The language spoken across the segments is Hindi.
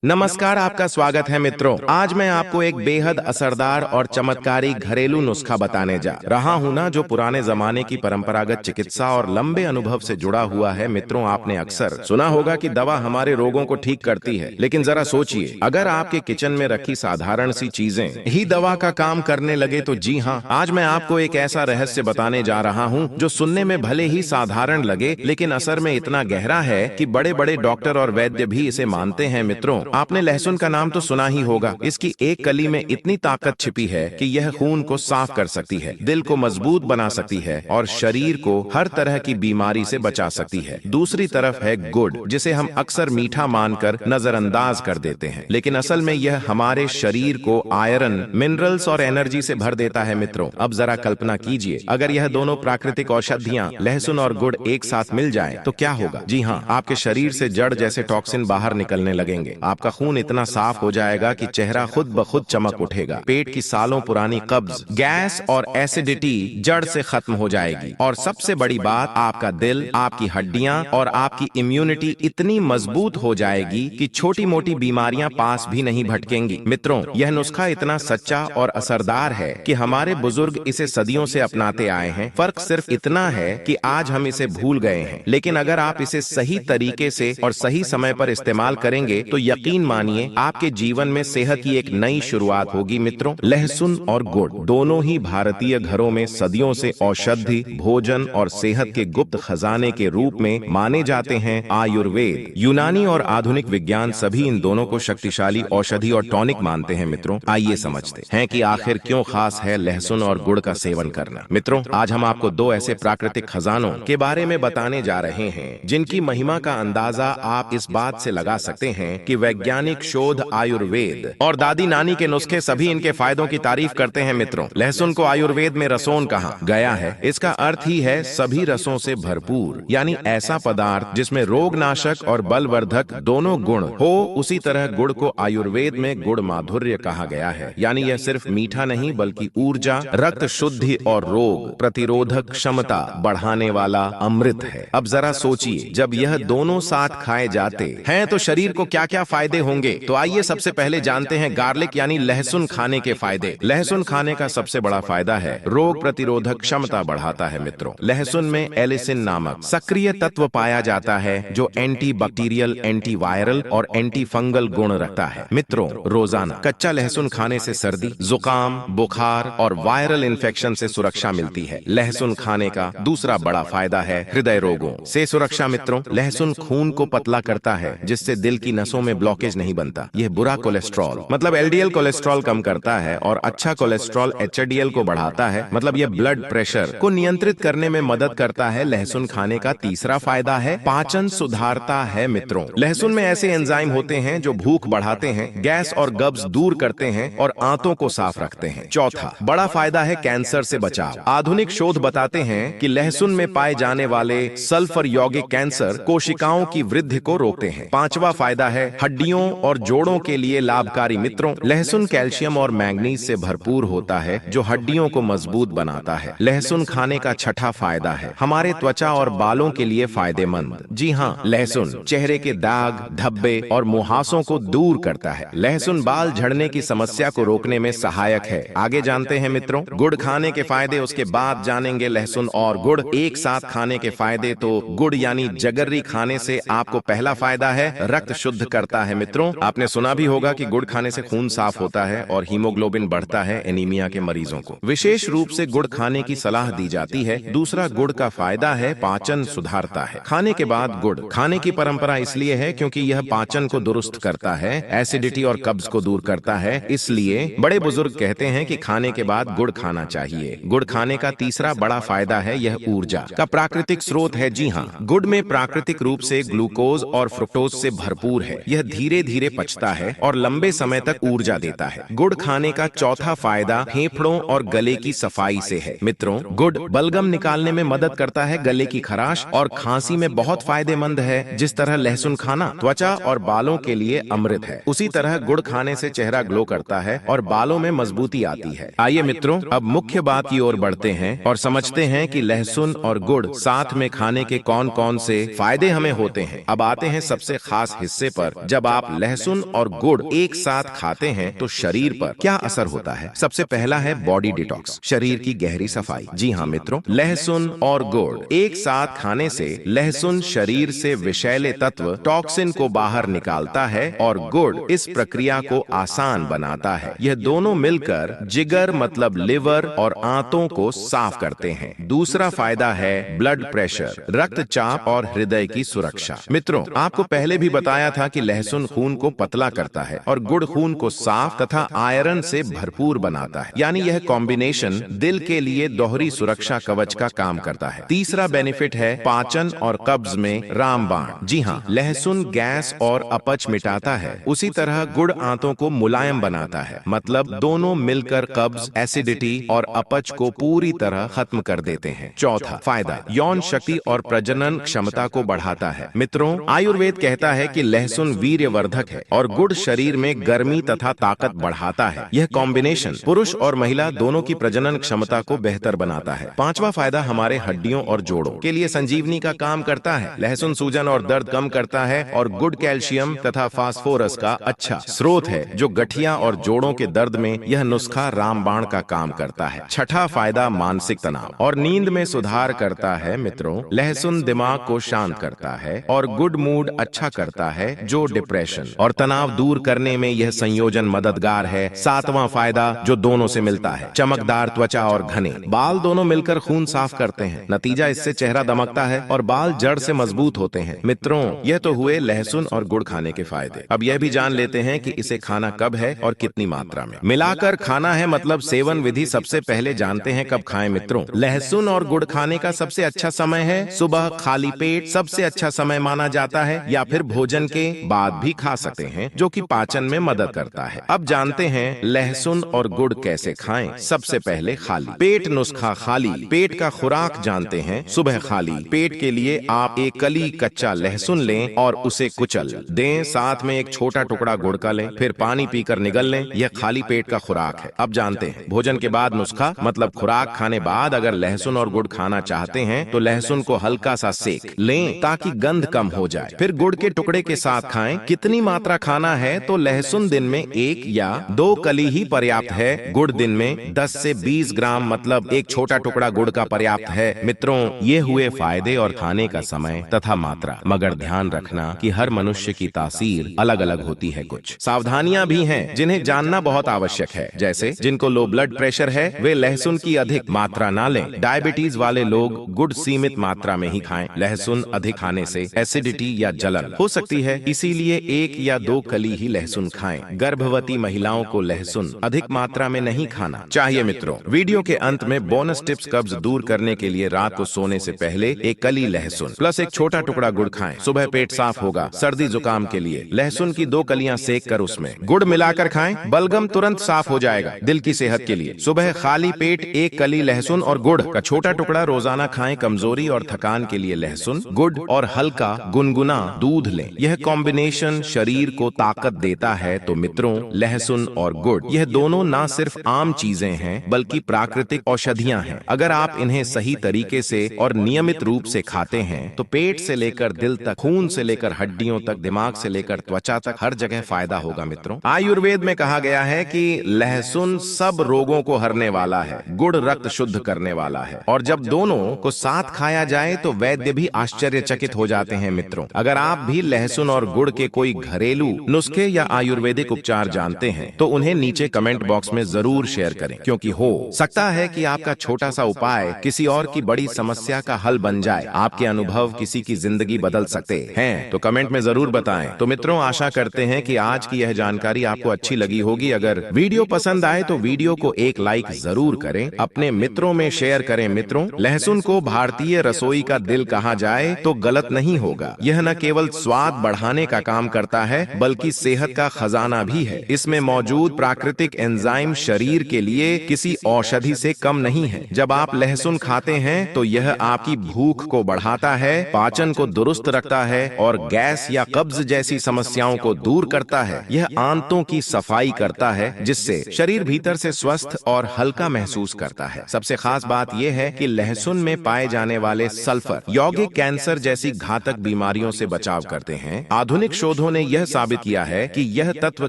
नमस्कार, आपका स्वागत है मित्रों। आज मैं आपको एक बेहद असरदार और चमत्कारी घरेलू नुस्खा बताने जा रहा हूं ना, जो पुराने जमाने की परंपरागत चिकित्सा और लंबे अनुभव से जुड़ा हुआ है। मित्रों, आपने अक्सर सुना होगा कि दवा हमारे रोगों को ठीक करती है, लेकिन जरा सोचिए, अगर आपके किचन में रखी साधारण सी चीजें ही दवा का काम करने लगे तो जी हाँ, आज मैं आपको एक ऐसा रहस्य बताने जा रहा हूँ जो सुनने में भले ही साधारण लगे, लेकिन असर में इतना गहरा है कि बड़े बड़े डॉक्टर और वैद्य भी इसे मानते हैं। मित्रों, आपने लहसुन का नाम तो सुना ही होगा। इसकी एक कली में इतनी ताकत छिपी है कि यह खून को साफ कर सकती है, दिल को मजबूत बना सकती है और शरीर को हर तरह की बीमारी से बचा सकती है। दूसरी तरफ है गुड़, जिसे हम अक्सर मीठा मानकर नजरअंदाज कर देते हैं, लेकिन असल में यह हमारे शरीर को आयरन, मिनरल्स और एनर्जी से भर देता है। मित्रों, अब जरा कल्पना कीजिए, अगर यह दोनों प्राकृतिक औषधियां लहसुन और गुड़ एक साथ मिल जाए तो क्या होगा। जी हाँ, आपके शरीर से जड़ जैसे टॉक्सिन बाहर निकलने लगेंगे, आपका खून इतना साफ हो जाएगा कि चेहरा खुद ब खुद चमक उठेगा, पेट की सालों पुरानी कब्ज, गैस और एसिडिटी जड़ से खत्म हो जाएगी, और सबसे बड़ी बात, आपका दिल, आपकी हड्डियां और आपकी इम्यूनिटी इतनी मजबूत हो जाएगी कि छोटी मोटी बीमारियां पास भी नहीं भटकेंगी। मित्रों, यह नुस्खा इतना सच्चा और असरदार है कि हमारे बुजुर्ग इसे सदियों से अपनाते आए हैं। फर्क सिर्फ इतना है कि आज हम इसे भूल गए हैं, लेकिन अगर आप इसे सही तरीके से और सही समय पर इस्तेमाल करेंगे तो यकीन मानिए, आपके जीवन में सेहत की एक नई शुरुआत होगी। मित्रों, लहसुन और गुड़ दोनों ही भारतीय घरों में सदियों से औषधि, भोजन और सेहत के गुप्त खजाने के रूप में माने जाते हैं। आयुर्वेद, यूनानी और आधुनिक विज्ञान सभी इन दोनों को शक्तिशाली औषधि और टॉनिक मानते हैं। मित्रों, आइए समझते हैं कि आखिर क्यों खास है लहसुन और गुड़ का सेवन करना। मित्रों, आज हम आपको दो ऐसे प्राकृतिक खजानों के बारे में बताने जा रहे हैं जिनकी महिमा का अंदाजा आप इस बात से लगा सकते हैं कि वैज्ञानिक शोध, आयुर्वेद और दादी नानी के नुस्खे सभी इनके फायदों की तारीफ करते हैं। मित्रों, लहसुन को आयुर्वेद में रसोन कहा गया है। इसका अर्थ ही है सभी रसों से भरपूर, यानी ऐसा पदार्थ जिसमें रोगनाशक और बलवर्धक दोनों गुण हो। उसी तरह गुड़ को आयुर्वेद में गुड़ माधुर्य कहा गया है, यानी यह सिर्फ मीठा नहीं बल्कि ऊर्जा, रक्त शुद्धि और रोग प्रतिरोधक क्षमता बढ़ाने वाला अमृत है। अब जरा सोचिए, जब यह दोनों साथ खाए जाते हैं तो शरीर को क्या क्या फायदे होंगे। तो आइए सबसे पहले जानते हैं गार्लिक यानी लहसुन खाने के फायदे। लहसुन खाने का सबसे बड़ा फायदा है रोग प्रतिरोधक क्षमता बढ़ाता है। मित्रों, लहसुन में एलिसिन नामक सक्रिय तत्व पाया जाता है जो एंटी बैक्टीरियल, एंटी वायरल और एंटी फंगल गुण रखता है। मित्रों, रोजाना कच्चा लहसुन खाने से सर्दी, जुकाम, बुखार और वायरल इन्फेक्शन से सुरक्षा मिलती है। लहसुन खाने का दूसरा बड़ा फायदा है हृदय रोगों से सुरक्षा। मित्रों, लहसुन खून को पतला करता है, जिससे दिल की नसों में ब्लॉकेज नहीं बनता। यह बुरा कोलेस्ट्रॉल मतलब एलडीएल कोलेस्ट्रॉल कम करता है और अच्छा कोलेस्ट्रॉल एचडीएल को बढ़ाता है, मतलब यह ब्लड प्रेशर को नियंत्रित करने में मदद करता है। लहसुन खाने का तीसरा फायदा है पाचन सुधारता है। मित्रों, लहसुन में ऐसे एंजाइम होते हैं जो भूख बढ़ाते हैं, गैस और कब्ज दूर करते हैं और आंतों को साफ रखते हैं। चौथा बड़ा फायदा है कैंसर से बचाव। आधुनिक शोध बताते हैं कि लहसुन में पाए जाने वाले सल्फर यौगिक कैंसर कोशिकाओं की वृद्धि को रोकते हैं। पांचवा फायदा है हड्डियों और जोड़ों के लिए लाभकारी। मित्रों, लहसुन कैल्शियम और मैग्नीज से भरपूर होता है जो हड्डियों को मजबूत बनाता है। लहसुन खाने का छठा फायदा है हमारे त्वचा और बालों के लिए फायदेमंद। जी हाँ, लहसुन चेहरे के दाग, धब्बे और मुहासों को दूर करता है। लहसुन बाल झड़ने की समस्या को रोकने में सहायक है। आगे जानते हैं मित्रों गुड़ खाने के फायदे, उसके बाद जानेंगे लहसुन और गुड़ एक साथ खाने के फायदे। तो गुड़ यानी जगर्री खाने से आपको पहला फायदा है रक्त शुद्ध करता है। मित्रों, आपने सुना भी होगा कि गुड़ खाने से खून साफ होता है और हीमोग्लोबिन बढ़ता है। एनीमिया के मरीजों को विशेष रूप से गुड़ खाने की सलाह दी जाती है। दूसरा गुड़ का फायदा है पाचन सुधारता है। खाने के बाद गुड़ खाने की परंपरा इसलिए है क्योंकि यह पाचन को दुरुस्त करता है, एसिडिटी और कब्ज को दूर करता है। इसलिए बड़े बुजुर्ग कहते हैं कि खाने के बाद गुड़ खाना चाहिए। गुड़ खाने का तीसरा बड़ा फायदा है यह ऊर्जा का प्राकृतिक स्रोत है। जी हाँ, गुड़ में प्राकृतिक रूप से ग्लूकोज और फ्रुक्टोज से भरपूर है। यह धीरे धीरे पचता है और लंबे समय तक ऊर्जा देता है। गुड़ खाने का चौथा फायदा फेफड़ों और गले की सफाई से है। मित्रों, गुड़ बलगम निकालने में मदद करता है, गले की खराश और खांसी में बहुत फायदेमंद है। जिस तरह लहसुन खाना त्वचा और बालों के लिए अमृत है, उसी तरह गुड़ खाने से चेहरा ग्लो करता है और बालों में मजबूती आती है। आइए मित्रों, अब मुख्य बात की ओर बढ़ते हैं और समझते हैं कि लहसुन और गुड़ साथ में खाने के कौन कौन से फायदे हमें होते हैं। अब आते हैं सबसे खास हिस्से पर। जब आप लहसुन और गुड़ एक साथ खाते हैं तो शरीर पर क्या असर होता है? सबसे पहला है बॉडी डिटॉक्स, शरीर की गहरी सफाई। जी हाँ मित्रों, लहसुन और गुड़ एक साथ खाने से लहसुन शरीर से विषैले तत्व टॉक्सिन को बाहर निकालता है और गुड़ इस प्रक्रिया को आसान बनाता है। यह दोनों मिलकर जिगर मतलब लिवर और आंतों को साफ करते हैं। दूसरा फायदा है ब्लड प्रेशर, रक्तचाप और हृदय की सुरक्षा। मित्रों, आपको पहले भी बताया था कि लहसुन खून को पतला करता है और गुड़ खून को साफ तथा आयरन से भरपूर बनाता है। यानी यह कॉम्बिनेशन दिल के लिए दोहरी सुरक्षा कवच का काम करता है। तीसरा बेनिफिट है पाचन और कब्ज में रामबाण। जी हाँ, लहसुन गैस और अपच मिटाता है, उसी तरह गुड़ आंतों को मुलायम बनाता है। मतलब दोनों मिलकर कब्ज, एसिडिटी और अपच को पूरी तरह खत्म कर देते हैं। चौथा फायदा यौन शक्ति और प्रजनन क्षमता को बढ़ाता है। मित्रों, आयुर्वेद कहता है कि लहसुन वीर्यवर्धक है और गुड़ शरीर में गर्मी तथा ताकत बढ़ाता है। यह कॉम्बिनेशन पुरुष और महिला दोनों की प्रजनन क्षमता को बेहतर बनाता है। पांचवा फायदा हमारे हड्डियों और जोड़ों के लिए संजीवनी का काम करता है। लहसुन सूजन और दर्द कम करता है और गुड़ कैल्शियम तथा फास्फोरस का अच्छा स्रोत है जो गठिया और जोड़ों के दर्द में यह नुस्खा रामबाण का काम करता है। छठा फायदा मानसिक तनाव और नींद में सुधार करता है। मित्रों, लहसुन दिमाग को शांत करता है और गुड मूड अच्छा करता है जो डिप्रेशन और तनाव दूर करने में यह संयोजन मददगार है। सातवां फायदा जो दोनों से मिलता है, चमकदार त्वचा और घने बाल दोनों मिलकर खून साफ करते हैं। नतीजा इससे चेहरा दमकता है और बाल जड़ से मजबूत होते हैं। मित्रों, यह तो हुए लहसुन और गुड़ खाने के फायदे। अब यह भी जान लेते हैं कि इसे खाना कब है और कितनी मात्रा में। मिलाकर खाना है मतलब सेवन विधि सबसे पहले जानते हैं कब खाएं। मित्रों, लहसुन और गुड़ खाने का सबसे अच्छा समय है सुबह खाली पेट, सबसे अच्छा समय माना जाता है, या फिर भोजन के बाद भी खा सकते हैं जो कि पाचन में मदद करता है। अब जानते हैं लहसुन और गुड़ कैसे खाएं। सबसे पहले खाली पेट नुस्खा। खाली पेट का खुराक जानते हैं। सुबह खाली पेट के लिए आप एक कली कच्चा लहसुन लें और उसे कुचल दें, साथ में एक छोटा टुकड़ा गुड़ का लें, फिर पानी पीकर निगल लें। यह खाली पेट का खुराक है। अब जानते हैं भोजन के बाद नुस्खा, मतलब खुराक खाने बाद अगर लहसुन और गुड़ खाना चाहते हैं तो लहसुन को हल्का सा सेक लें ताकि गंध कम हो जाए, फिर गुड़ के टुकड़े के साथ खाएं। कितनी मात्रा खाना है तो लहसुन दिन में 1 या 2 कली ही पर्याप्त है। गुड़ दिन में 10 से 20 ग्राम, मतलब एक छोटा टुकड़ा गुड़ का पर्याप्त है। मित्रों, ये हुए फायदे और खाने का समय तथा मात्रा। मगर ध्यान रखना कि हर मनुष्य की तासीर अलग अलग होती है। कुछ सावधानियां भी हैं जिन्हें जानना बहुत आवश्यक है। जैसे जिनको लो ब्लड प्रेशर है वे लहसुन की अधिक मात्रा ना लें। डायबिटीज वाले लोग गुड़ सीमित मात्रा में ही खाएं। लहसुन अधिक खाने से एसिडिटी या जलन हो सकती है, इसीलिए 1 या 2 कली ही लहसुन खाएं। गर्भवती महिलाओं को लहसुन अधिक मात्रा में नहीं खाना चाहिए। मित्रों, वीडियो के अंत में बोनस टिप्स कब्ज दूर करने के लिए रात को सोने से पहले 1 कली लहसुन प्लस एक छोटा टुकड़ा गुड़ खाएं। सुबह पेट साफ होगा। सर्दी जुकाम के लिए लहसुन की 2 कलियां सेक कर उसमें गुड़ मिलाकर खाएं, बलगम तुरंत साफ हो जाएगा। दिल की सेहत के लिए सुबह खाली पेट 1 कली लहसुन और गुड़ का छोटा टुकड़ा रोजाना खाएं। कमजोरी और थकान के लिए लहसुन, गुड़ और हल्का गुनगुना दूध लें। यह कॉम्बिनेशन शरीर को ताकत देता है। तो मित्रों, लहसुन और गुड़ यह दोनों ना सिर्फ आम चीजें हैं बल्कि प्राकृतिक औषधियां हैं। अगर आप इन्हें सही तरीके से और नियमित रूप से खाते हैं तो पेट से लेकर दिल तक, खून से लेकर हड्डियों तक, दिमाग से लेकर त्वचा तक हर जगह फायदा होगा। मित्रों, आयुर्वेद में कहा गया है कि लहसुन सब रोगों को हरने वाला है, गुड़ रक्त शुद्ध करने वाला है, और जब दोनों को साथ खाया जाए तो वैद्य भी आश्चर्यचकित हो जाते हैं। मित्रों, अगर आप भी लहसुन और गुड़ के कोई घरेलू नुस्खे या आयुर्वेदिक उपचार जानते हैं तो उन्हें नीचे कमेंट बॉक्स में जरूर शेयर करें, क्योंकि हो सकता है कि आपका छोटा सा उपाय किसी और की बड़ी समस्या का हल बन जाए। आपके अनुभव किसी की जिंदगी बदल सकते हैं, तो कमेंट में जरूर बताएं। तो मित्रों, आशा करते हैं कि आज की यह जानकारी आपको अच्छी लगी होगी। अगर वीडियो पसंद आए तो वीडियो को एक लाइक जरूर करें, अपने मित्रों में शेयर करें। मित्रों, लहसुन को भारतीय रसोई का दिल कहा जाए तो गलत नहीं होगा। यह न केवल स्वाद बढ़ाने का काम करता है बल्कि सेहत का खजाना भी है। इसमें मौजूद प्राकृतिक एंजाइम शरीर के लिए किसी औषधि से कम नहीं है। जब आप लहसुन खाते हैं तो यह आपकी भूख को बढ़ाता है, पाचन को दुरुस्त रखता है और गैस या कब्ज जैसी समस्याओं को दूर करता है। यह आंतों की सफाई करता है जिससे शरीर भीतर से स्वस्थ और हल्का महसूस करता है। सबसे खास बात यह है कि लहसुन में पाए जाने वाले सल्फर यौगिक कैंसर जैसी घातक बीमारियों से बचाव करते हैं। आधुनिक शोधों शोधों ने यह साबित किया है कि यह तत्व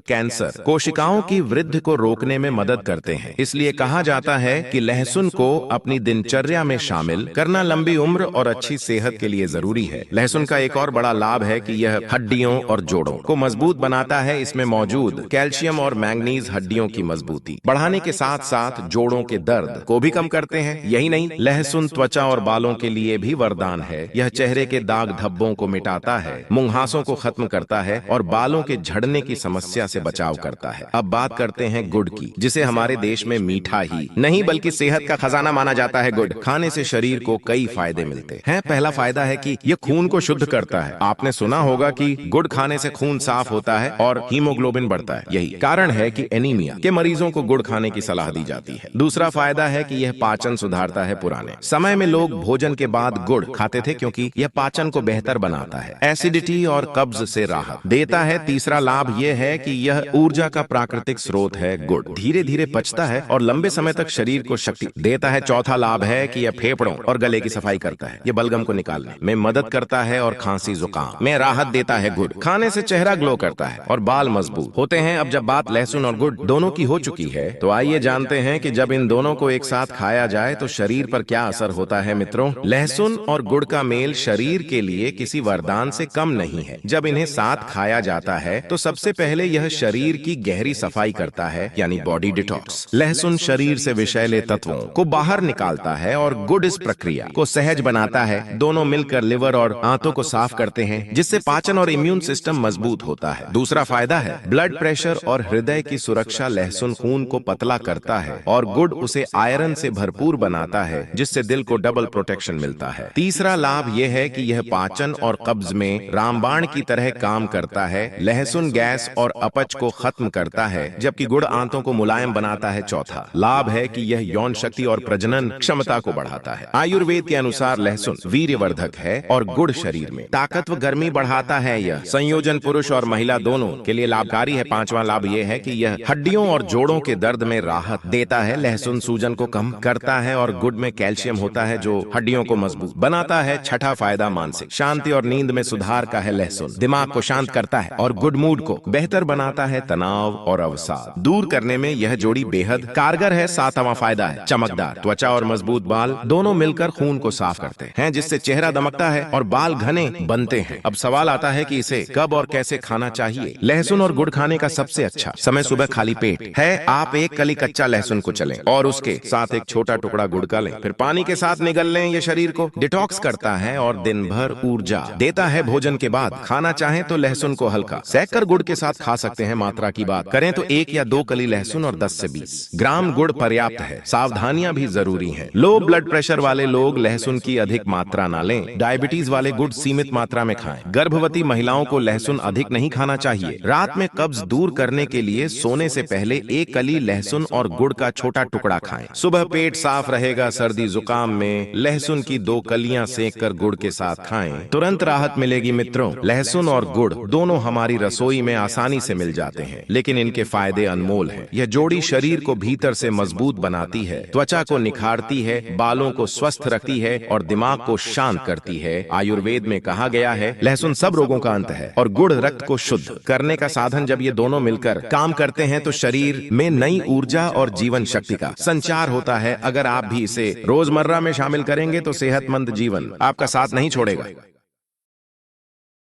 कैंसर कोशिकाओं की वृद्धि को रोकने में मदद करते हैं। इसलिए कहा जाता है कि लहसुन को अपनी दिनचर्या में शामिल करना लंबी उम्र और अच्छी सेहत के लिए जरूरी है। लहसुन का एक और बड़ा लाभ है कि यह हड्डियों और जोड़ों को मजबूत बनाता है। इसमें मौजूद कैल्शियम और मैंगनीज हड्डियों की मजबूती बढ़ाने के साथ साथ जोड़ों के दर्द को भी कम करते हैं। यही नहीं, लहसुन त्वचा और बालों के लिए भी वरदान है। यह चेहरे के दाग धब्बों को मिटाता है, मुंहासों को खत्म करता है और बालों के झड़ने की समस्या से बचाव करता है। अब बात करते हैं गुड़ की, जिसे हमारे देश में मीठा ही नहीं बल्कि सेहत का खजाना माना जाता है। गुड़ खाने से शरीर को कई फायदे मिलते हैं। पहला फायदा है कि यह खून को शुद्ध करता है। आपने सुना होगा कि गुड़ खाने से खून साफ होता है और हीमोग्लोबिन बढ़ता है। यही कारण है कि एनीमिया के मरीजों को गुड़ खाने की सलाह दी जाती है। दूसरा फायदा है कि यह पाचन सुधारता है। पुराने समय में लोग भोजन के बाद गुड़ खाते थे क्योंकि यह पाचन को बेहतर बनाता है, एसिडिटी और कब्ज से राहत देता है। तीसरा लाभ यह है कि यह ऊर्जा का प्राकृतिक स्रोत है। गुड़ धीरे धीरे पचता है और लंबे समय तक शरीर को शक्ति देता है। चौथा लाभ है कि यह फेफड़ों और गले की सफाई करता है। यह बलगम को निकालने में मदद करता है और खांसी जुकाम में राहत देता है। गुड़ खाने से चेहरा ग्लो करता है और बाल मजबूत होते हैं। अब जब बात लहसुन और गुड़ दोनों की हो चुकी है तो आइए जानते हैं कि जब इन दोनों को एक साथ खाया जाए तो शरीर पर क्या असर होता है। मित्रों, लहसुन और गुड़ का मेल शरीर के लिए किसी वरदान से कम नहीं है। जब इन्हें साथ खाया जाता है तो सबसे पहले यह शरीर की गहरी सफाई करता है, यानी बॉडी डिटॉक्स। लहसुन शरीर से विषैले तत्वों को बाहर निकालता है और गुड़ इस प्रक्रिया को सहज बनाता है। दोनों मिलकर लिवर और आंतों को साफ करते हैं, जिससे पाचन और इम्यून सिस्टम मजबूत होता है। दूसरा फायदा है ब्लड प्रेशर और हृदय की सुरक्षा। लहसुन खून को पतला करता है और गुड़ उसे आयरन से भरपूर बनाता है, जिससे दिल को डबल प्रोटेक्शन मिलता है। तीसरा लाभ यह है कि यह पाचन और कब्ज में रामबाण की तरह काम करता है। लहसुन गैस और अपच को खत्म करता है, जबकि गुड़ आंतों को मुलायम बनाता है। चौथा लाभ है कि यह यौन शक्ति और प्रजनन क्षमता को बढ़ाता है। आयुर्वेद के अनुसार लहसुन वीर्यवर्धक है और गुड़ शरीर में ताकत व गर्मी बढ़ाता है। यह संयोजन पुरुष और महिला दोनों के लिए लाभकारी है। पांचवा लाभ यह है कि यह हड्डियों और जोड़ों के दर्द में राहत देता है। लहसुन सूजन को कम करता है और गुड़ में कैल्शियम होता है जो हड्डियों को मजबूत बनाता है। छठा फायदा मानसिक शांति और नींद में सुधार का है। लहसुन दिमाग को शांत करता है और गुड मूड को बेहतर बनाता है। तनाव और अवसाद दूर करने में यह जोड़ी बेहद कारगर है। सातवां फायदा है चमकदार त्वचा और मजबूत बाल। दोनों मिलकर खून को साफ करते हैं, जिससे चेहरा दमकता है और बाल घने बनते हैं। अब सवाल आता है कि इसे कब और कैसे खाना चाहिए। लहसुन और गुड़ खाने का सबसे अच्छा समय सुबह खाली पेट है। आप एक कली कच्चा लहसुन को चलें और उसके साथ एक छोटा टुकड़ा गुड़ का लें, फिर पानी के साथ निगल लें। यह शरीर को डिटॉक्स करता है और दिन भर ऊर्जा देता है। भोजन के बाद खाना चाहें तो लहसुन को हल्का सेककर गुड़ के साथ खा सकते हैं। मात्रा की बात करें तो 1 या 2 कली लहसुन और 10 से 20 ग्राम गुड़ पर्याप्त है। सावधानियां भी जरूरी हैं। लो ब्लड प्रेशर वाले लोग लहसुन की अधिक मात्रा ना लें। डायबिटीज वाले गुड़ सीमित मात्रा में खाएं। गर्भवती महिलाओं को लहसुन अधिक नहीं खाना चाहिए। रात में कब्ज दूर करने के लिए सोने से पहले 1 कली लहसुन और गुड़ का छोटा टुकड़ा खाएं। सुबह पेट साफ रहेगा। सर्दी जुकाम में लहसुन की 2 कलियां सेककर गुड़ के साथ खाएं, तुरंत राहत मिलेगी। मित्रों, लहसुन और गुड़ दोनों हमारी रसोई में आसानी से मिल जाते हैं, लेकिन इनके फायदे अनमोल हैं। यह जोड़ी शरीर को भीतर से मजबूत बनाती है, त्वचा को निखारती है, बालों को स्वस्थ रखती है और दिमाग को शांत करती है। आयुर्वेद में कहा गया है लहसुन सब रोगों का अंत है और गुड़ रक्त को शुद्ध करने का साधन। जब ये दोनों मिलकर काम करते हैं तो शरीर में नई ऊर्जा और जीवन शक्ति का संचार होता है। अगर आप भी इसे रोजमर्रा में शामिल करेंगे तो सेहतमंद जीवन आपका साथ नहीं छोड़ेगा।